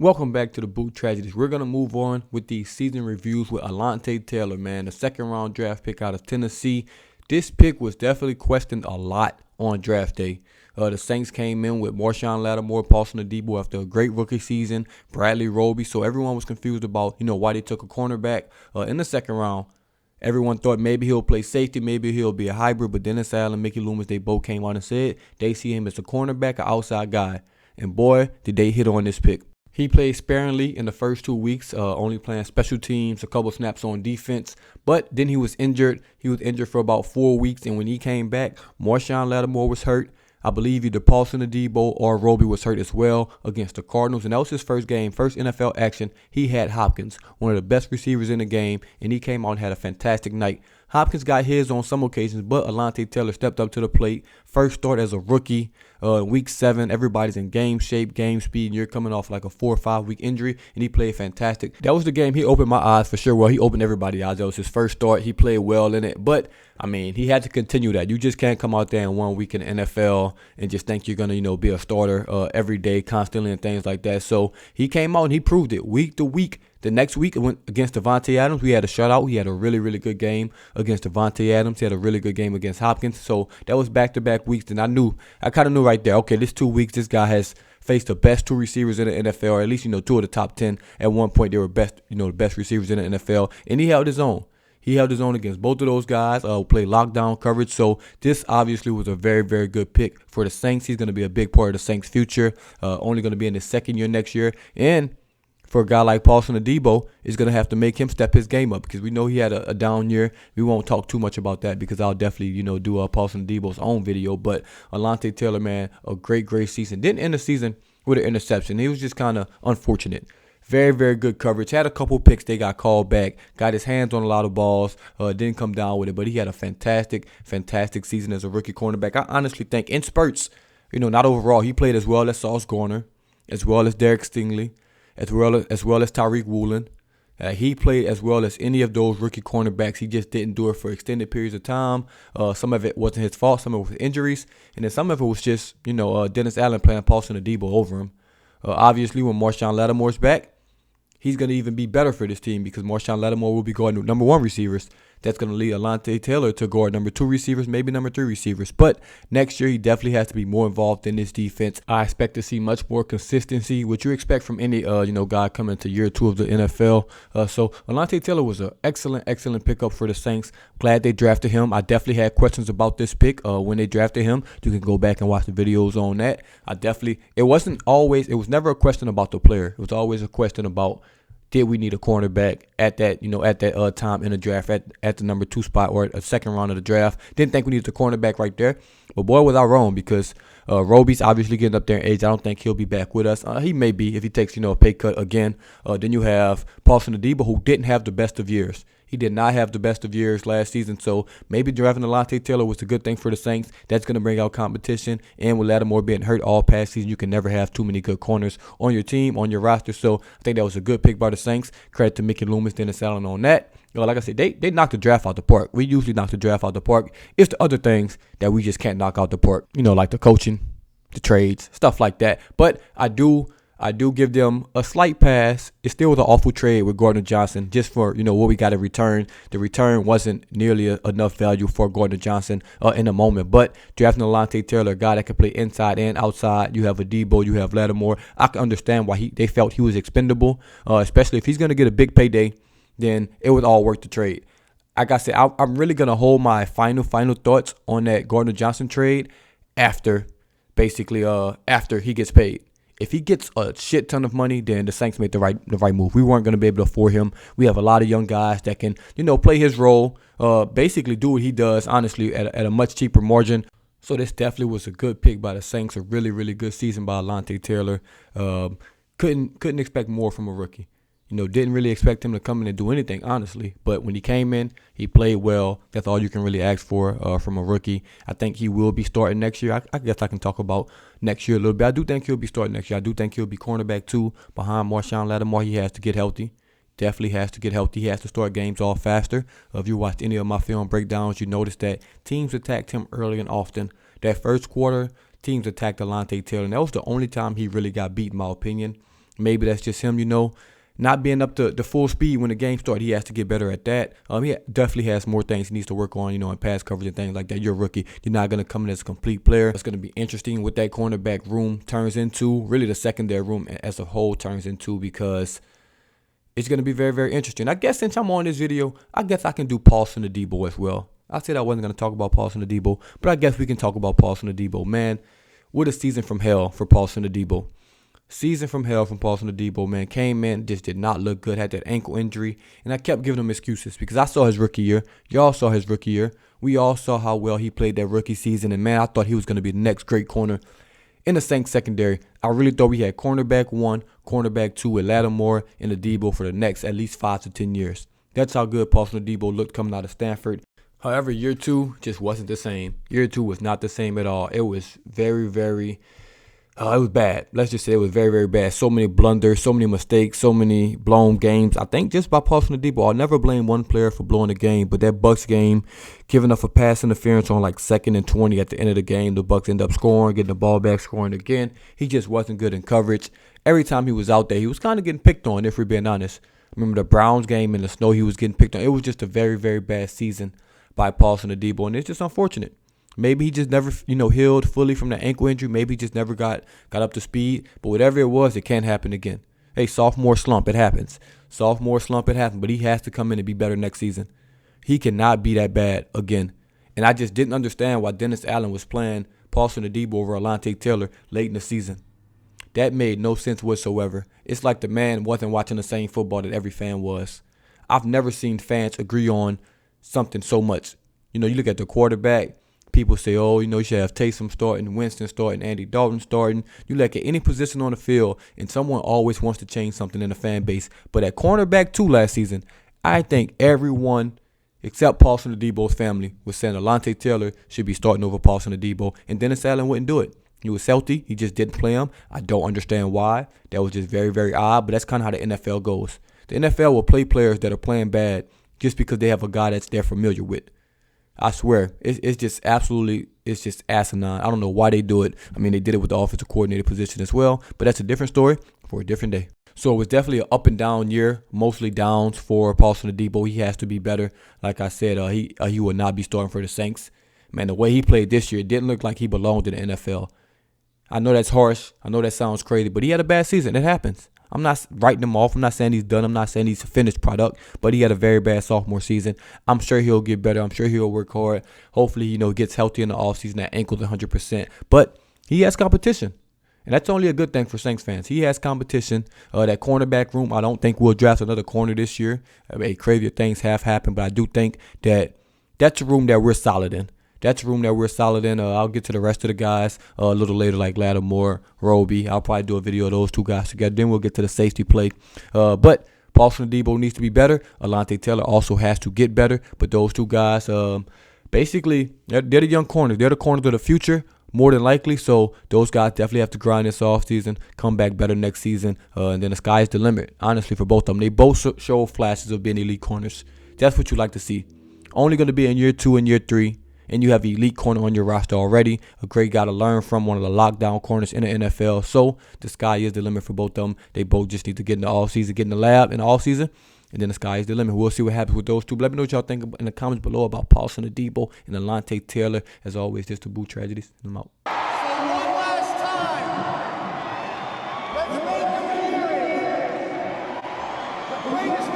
Welcome back to DaBoot Tragedies. We're going to move on with the season reviews with Alontae Taylor, man, the second-round draft pick out of Tennessee. This pick was definitely questioned a lot on draft day. The Saints came in with Marshawn Lattimore, Paulson, Adebo after a great rookie season, Bradley Roby, so everyone was confused about, why they took a cornerback in the second round. Everyone thought maybe he'll play safety, maybe he'll be a hybrid, but Dennis Allen, Mickey Loomis, they both came out and said they see him as a cornerback, an outside guy. And boy, did they hit on this pick. He played sparingly in the first 2 weeks, only playing special teams, a couple snaps on defense. But then he was injured. He was injured for about 4 weeks, and when he came back, Marshawn Lattimore was hurt. I believe either Paulson, Adebo, or Roby was hurt as well against the Cardinals, and that was his first game, first NFL action. He had Hopkins, one of the best receivers in the game, and he came out and had a fantastic night. Hopkins got his on some occasions, but Alontae Taylor stepped up to the plate. First start as a rookie, week 7. Everybody's in game shape, game speed, and you're coming off like a 4 or 5 week injury, and he played fantastic. That was the game he opened my eyes for sure. Well, he opened everybody's eyes. That was his first start. He played well in it, but I mean, he had to continue that. You just can't come out there in 1 week in the NFL and just think you're gonna, be a starter every day, constantly, and things like that. So he came out and he proved it week to week. The next week, it went against Davante Adams. We had a shutout. He had a really, really good game against Davante Adams. He had a really good game against Hopkins. So that was back-to-back weeks, and I kind of knew right there, okay, this 2 weeks, this guy has faced the best 2 receivers in the NFL, or at least, 2 of the top 10. At one point, they were the best receivers in the NFL, and he held his own. He held his own against both of those guys, who played lockdown coverage. So this obviously was a very, very good pick for the Saints. He's going to be a big part of the Saints' future, only going to be in his second year next year. And for a guy like Paulson Adebo, it's going to have to make him step his game up because we know he had a down year. We won't talk too much about that because I'll definitely, do Paulson Adebo's own video. But Alontae Taylor, man, a great, great season. Didn't end the season with an interception. He was just kind of unfortunate. Very, very good coverage. Had a couple picks. They got called back. Got his hands on a lot of balls. Didn't come down with it. But he had a fantastic, fantastic season as a rookie cornerback. I honestly think in spurts, not overall. He played as well as Sauce Gardner, as well as Derek Stingley, as well as Tariq Woolen. He played as well as any of those rookie cornerbacks. He just didn't do it for extended periods of time. Some of it wasn't his fault. Some of it was injuries. And then some of it was just, Dennis Allen playing Paulson Adebo over him. Obviously, when Marshawn Lattimore's back, he's going to even be better for this team because Marshawn Lattimore will be guarding number 1 receivers. That's going to lead Alontae Taylor to guard number 2 receivers, maybe number 3 receivers. But next year, he definitely has to be more involved in this defense. I expect to see much more consistency, which you expect from any, guy coming to year 2 of the NFL. So Alontae Taylor was an excellent, excellent pickup for the Saints. Glad they drafted him. I definitely had questions about this pick when they drafted him. You can go back and watch the videos on that. It was never a question about the player. It was always a question about, did we need a cornerback at that, time in the draft at the number 2 spot or a second round of the draft? Didn't think we needed a cornerback right there. But boy, was I wrong because Roby's obviously getting up there in age. I don't think he'll be back with us. He may be if he takes, a pay cut again. Then you have Paulson Adebo, who didn't have the best of years. He did not have the best of years last season, so maybe drafting Alontae Taylor was a good thing for the Saints. That's going to bring out competition, and with Lattimore being hurt all past season, you can never have too many good corners on your team, on your roster, so I think that was a good pick by the Saints. Credit to Mickey Loomis, Dennis Allen on that. Like I said, they knocked the draft out the park. We usually knock the draft out the park. It's the other things that we just can't knock out the park, like the coaching, the trades, stuff like that. But I do give them a slight pass. It still was an awful trade with Gardner Johnson just for, what we got in return. The return wasn't nearly enough value for Gardner Johnson in the moment. But drafting Alontae Taylor, a guy that can play inside and outside. You have Adebo, you have Lattimore. I can understand why they felt he was expendable, especially if he's going to get a big payday, then it was all worth the trade. Like I said, I'm really going to hold my final thoughts on that Gardner Johnson trade after he gets paid. If he gets a shit ton of money, then the Saints made the right move. We weren't going to be able to afford him. We have a lot of young guys that can, play his role, basically do what he does, honestly, at a much cheaper margin. So this definitely was a good pick by the Saints. A really, really good season by Alontae Taylor. Couldn't expect more from a rookie. Didn't really expect him to come in and do anything, honestly. But when he came in, he played well. That's all you can really ask for from a rookie. I think he will be starting next year. I guess I can talk about next year a little bit. I do think he'll be starting next year. I do think he'll be cornerback 2 behind Marshawn Lattimore. He has to get healthy. Definitely has to get healthy. He has to start games off faster. If you watched any of my film breakdowns, you noticed that teams attacked him early and often. That first quarter, teams attacked Alontae Taylor, and that was the only time he really got beat, in my opinion. Maybe that's just him, not being up to the full speed when the game started. He has to get better at that. He definitely has more things he needs to work on, in pass coverage and things like that. You're a rookie. You're not going to come in as a complete player. It's going to be interesting what that cornerback room turns into, really the secondary room as a whole turns into, because it's going to be very, very interesting. I guess since I'm on this video, I guess I can do Paulson and Adebo as well. I said I wasn't going to talk about Paulson and Adebo, but I guess we can talk about Paulson and Adebo. Man, what a season from hell for Paulson and Adebo. Season from hell from Paulson Adebo, man. Came in, just did not look good. Had that ankle injury. And I kept giving him excuses because I saw his rookie year. Y'all saw his rookie year. We all saw how well he played that rookie season. And, man, I thought he was going to be the next great corner in the Saints secondary. I really thought we had cornerback 1, cornerback 2 with Lattimore and Adebo for the next at least 5 to 10 years. That's how good Paulson Adebo looked coming out of Stanford. However, year 2 just wasn't the same. Year 2 was not the same at all. It was very, very... it was bad. Let's just say it was very, very bad. So many blunders, so many mistakes, so many blown games. I think just by Paulson Adebo, I'll never blame one player for blowing the game, but that Bucks game, giving up a pass interference on like 2nd and 20 at the end of the game, the Bucks end up scoring, getting the ball back, scoring again. He just wasn't good in coverage. Every time he was out there, he was kind of getting picked on, if we're being honest. Remember the Browns game in the snow, he was getting picked on. It was just a very, very bad season by Paulson Adebo, and it's just unfortunate. Maybe he just never, healed fully from the ankle injury. Maybe he just never got up to speed. But whatever it was, it can't happen again. Hey, sophomore slump, it happens. Sophomore slump, it happens. But he has to come in and be better next season. He cannot be that bad again. And I just didn't understand why Dennis Allen was playing Paulson Adebo over Alontae Taylor late in the season. That made no sense whatsoever. It's like the man wasn't watching the same football that every fan was. I've never seen fans agree on something so much. You look at the quarterback. People say, you should have Taysom starting, Winston starting, Andy Dalton starting. You look at any position on the field, and someone always wants to change something in the fan base. But at cornerback 2 last season, I think everyone except Paulson Adebo's family was saying Alontae Taylor should be starting over Paulson Adebo, and Dennis Allen wouldn't do it. He was healthy. He just didn't play him. I don't understand why. That was just very, very odd, but that's kind of how the NFL goes. The NFL will play players that are playing bad just because they have a guy that's they're familiar with. I swear, it's just absolutely, it's just asinine. I don't know why they do it. I mean, they did it with the offensive coordinator position as well, but that's a different story for a different day. So it was definitely an up and down year, mostly downs for Paulson Adebo. He has to be better. Like I said, he will not be starting for the Saints. Man, the way he played this year, it didn't look like he belonged in the NFL. I know that's harsh. I know that sounds crazy, but he had a bad season. It happens. I'm not writing him off. I'm not saying he's done. I'm not saying he's a finished product, but he had a very bad sophomore season. I'm sure he'll get better. I'm sure he'll work hard. Hopefully, gets healthy in the offseason. That ankle's 100%. But he has competition, and that's only a good thing for Saints fans. He has competition. That cornerback room, I don't think we'll draft another corner this year. Crazier things have happened, but I do think that that's a room that we're solid in. That's a room that we're solid in. I'll get to the rest of the guys a little later, like Lattimore, Roby. I'll probably do a video of those 2 guys together. Then we'll get to the safety play. But Paulson Adebo needs to be better. Alontae Taylor also has to get better. But those 2 guys, basically, they're the young corners. They're the corners of the future, more than likely. So those guys definitely have to grind this offseason, come back better next season. And then the sky's the limit, honestly, for both of them. They both show flashes of being elite corners. That's what you like to see. Only going to be in year 2 and year 3. And you have an elite corner on your roster already, a great guy to learn from, one of the lockdown corners in the NFL. So the sky is the limit for both of them. They both just need to get in the offseason, get in the lab in the offseason, and then the sky is the limit. We'll see what happens with those 2. But let me know what y'all think in the comments below about Paulson Adebo and Alontae Taylor. As always, this is DaBoot Tragedies. I'm out. So one last time, let's make them hear it. The greatest